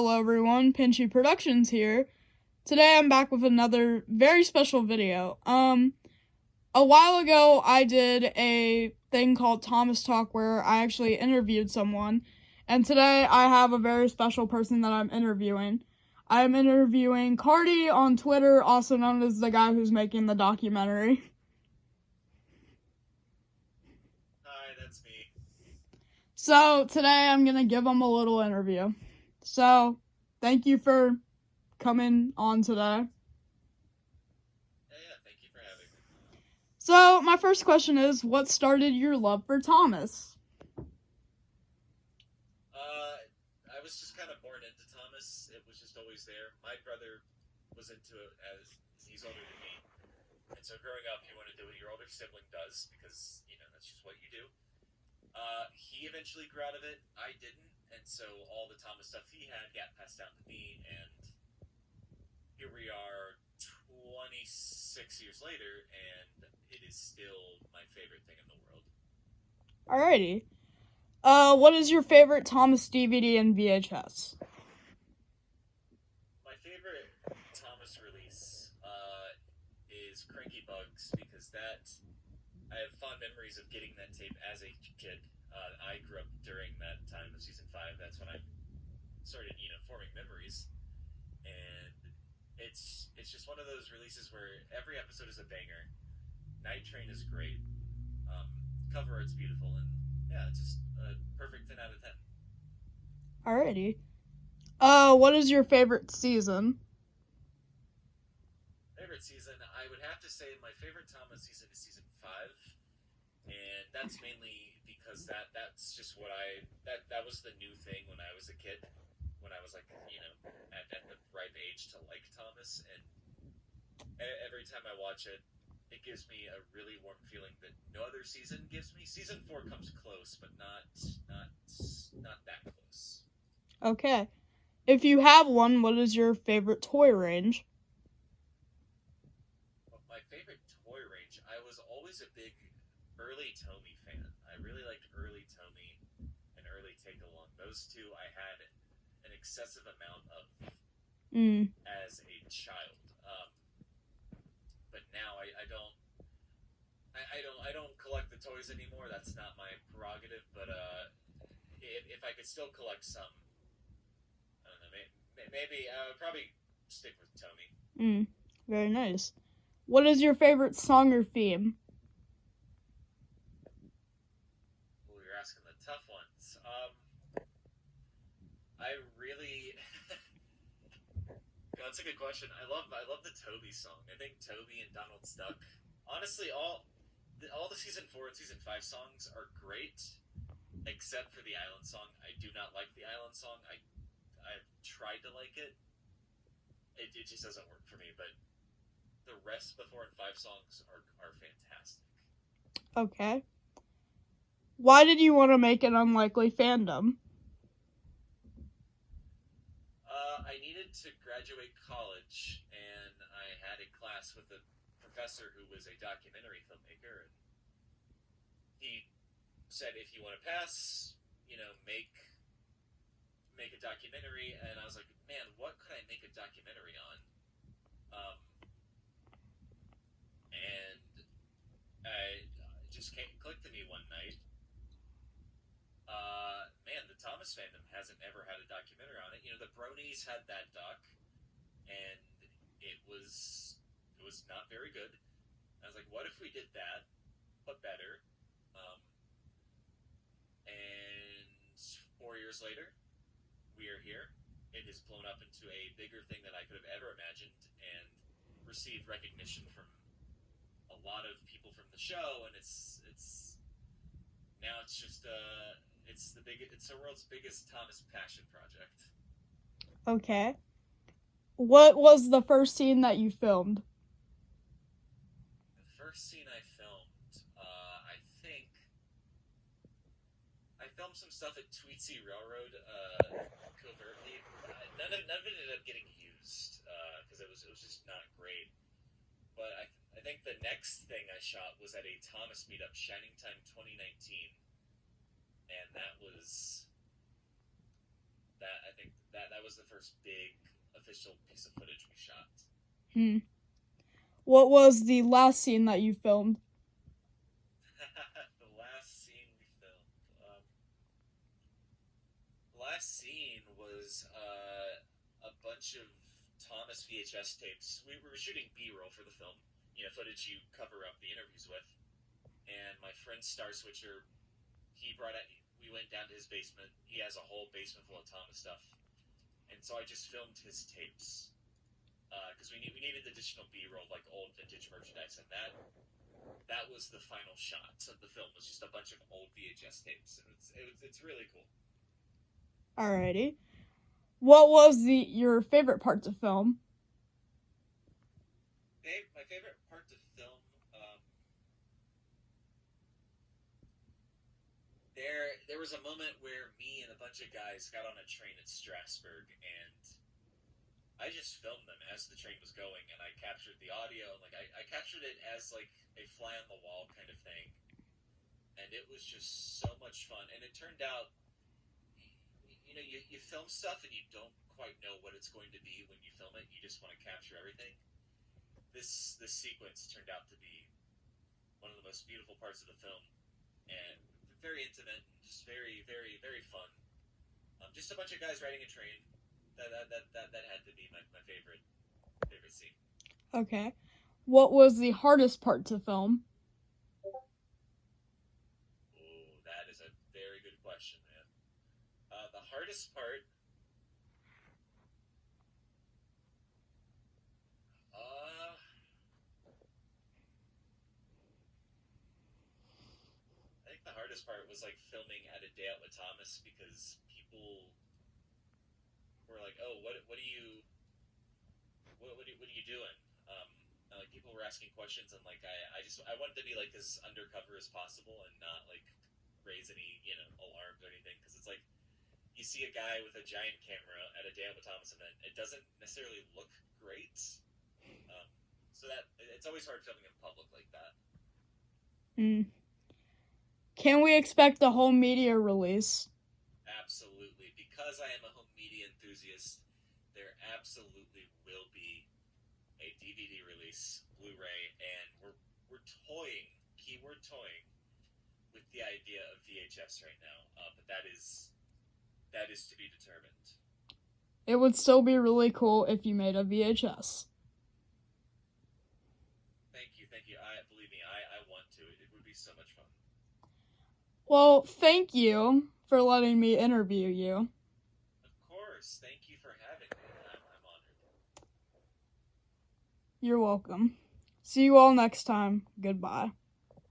Hello everyone, Pinchy Productions here. Today I'm back with another very special video. A while ago I did a thing called Thomas Talk where I actually interviewed someone, and today I have a very special person that I'm interviewing. I am interviewing Carty on Twitter, also known as the guy who's making the documentary. Hi, that's me. So today I'm gonna give him a little interview. So, thank you for coming on today. Yeah, thank you for having me. So, my first question is, what started your love for Thomas? I was just kind of born into Thomas. It was just always there. My brother was into it as he's older than me. And so growing up, you want to do what your older sibling does because, that's just what you do. He eventually grew out of it. I didn't. And so all the Thomas stuff he had got passed down to me. And here we are 26 years later, and it is still my favorite thing in the world. Alrighty. What is your favorite Thomas DVD and VHS? My favorite Thomas release is Cranky Bugs because I have fond memories of getting that tape as a kid. I grew up during that time of season 5. That's when I started, forming memories, and it's just one of those releases where every episode is a banger. Night Train is great. Cover art's beautiful, and yeah, it's just a perfect 10 out of 10. Alrighty. What is your favorite season? Favorite season, I would have to say my favorite Thomas season is season 5, and that's mainly because that's just what that was the new thing when I was a kid, when I was like, at the ripe age to like Thomas, and every time I watch it, it gives me a really warm feeling that no other season gives me. Season 4 comes close, but not that close. Okay. If you have one, what is your favorite toy range? My favorite toy range, I was always a big early Tomy fan. I really liked early Tomy and early Take Along. Those two I had an excessive amount of as a child. But now I don't collect the toys anymore. That's not my prerogative. But if I could still collect some, I don't know. Maybe I would probably stick with Tomy. Very nice. What is your favorite song or theme? Well, you're asking the tough ones. I really. That's a good question. I love the Toby song. I think Toby and Donald Duck. Honestly, all the season 4 and season 5 songs are great, except for the Island song. I do not like the Island song. I've tried to like it. It just doesn't work for me. But the rest of the 4 and 5 songs are fantastic. Okay. Why did you want to make an unlikely fandom? I needed to graduate college, and I had a class with a professor who was a documentary filmmaker, and he said, if you want to pass, make a documentary. And I was like, man, what could I make a documentary on? And I just clicked to me one night. Man, the Thomas fandom hasn't ever had a documentary on it. The Bronies had that doc, and it was not very good. I was like, what if we did that, but better? And 4 years later, we are here. It has blown up into a bigger thing than I could have ever imagined, and received recognition from a lot of people from the show. And it's now it's just it's the world's biggest Thomas passion project. Okay. What was the first scene that you filmed? The first scene I filmed, I think I filmed some stuff at Tweetsy Railroad covertly. None of it ended up getting used because it was just not great. But I think the next thing I shot was at a Thomas meetup, Shining Time 2019, and that was that. I think that was the first big official piece of footage we shot. Hmm. What was the last scene that you filmed? The last scene we filmed. The last scene was a bunch of Thomas VHS tapes. We were shooting B-roll for the film, footage you cover up the interviews with. And my friend Star Switcher, we went down to his basement. He has a whole basement full of Thomas stuff, and so I just filmed his tapes because we needed additional B-roll, like old vintage merchandise, and that was the final shot of the film. Was just a bunch of old VHS tapes, and it's really cool. Alrighty. What was your favorite part to film? My favorite part to film. There was a moment where me and a bunch of guys got on a train at Strasbourg, and I just filmed them as the train was going, and I captured the audio, and I captured it as like a fly on the wall kind of thing, and it was just so much fun. And it turned out, you film stuff and you don't quite know what it's going to be when you film it. You just want to capture everything. This sequence turned out to be one of the most beautiful parts of the film, and very intimate, and just very, very, very fun. Just a bunch of guys riding a train. That had to be my favorite scene. Okay. What was the hardest part to film? Oh, that is a very good question, man. The hardest part. I think the hardest part was like filming at a day out with Thomas, because people were like, "Oh, what are you doing?" Like people were asking questions, and like I wanted to be like as undercover as possible and not like raise any alarms or anything, because it's like you see a guy with a giant camera at a Day Out with Thomas event, it doesn't necessarily look great. So that it's always hard filming in public like that. Can we expect a home media release? Absolutely. Because I am a home media enthusiast, there absolutely will be a DVD release, Blu-ray, and we're toying, keyword toying, with the idea of VHS right now. But that is to be determined. It would still be really cool if you made a VHS. Thank you. Believe me, I want to. It would be so much fun. Well, thank you for letting me interview you. Of course. Thank you for having me. I'm honored. You're welcome. See you all next time. Goodbye.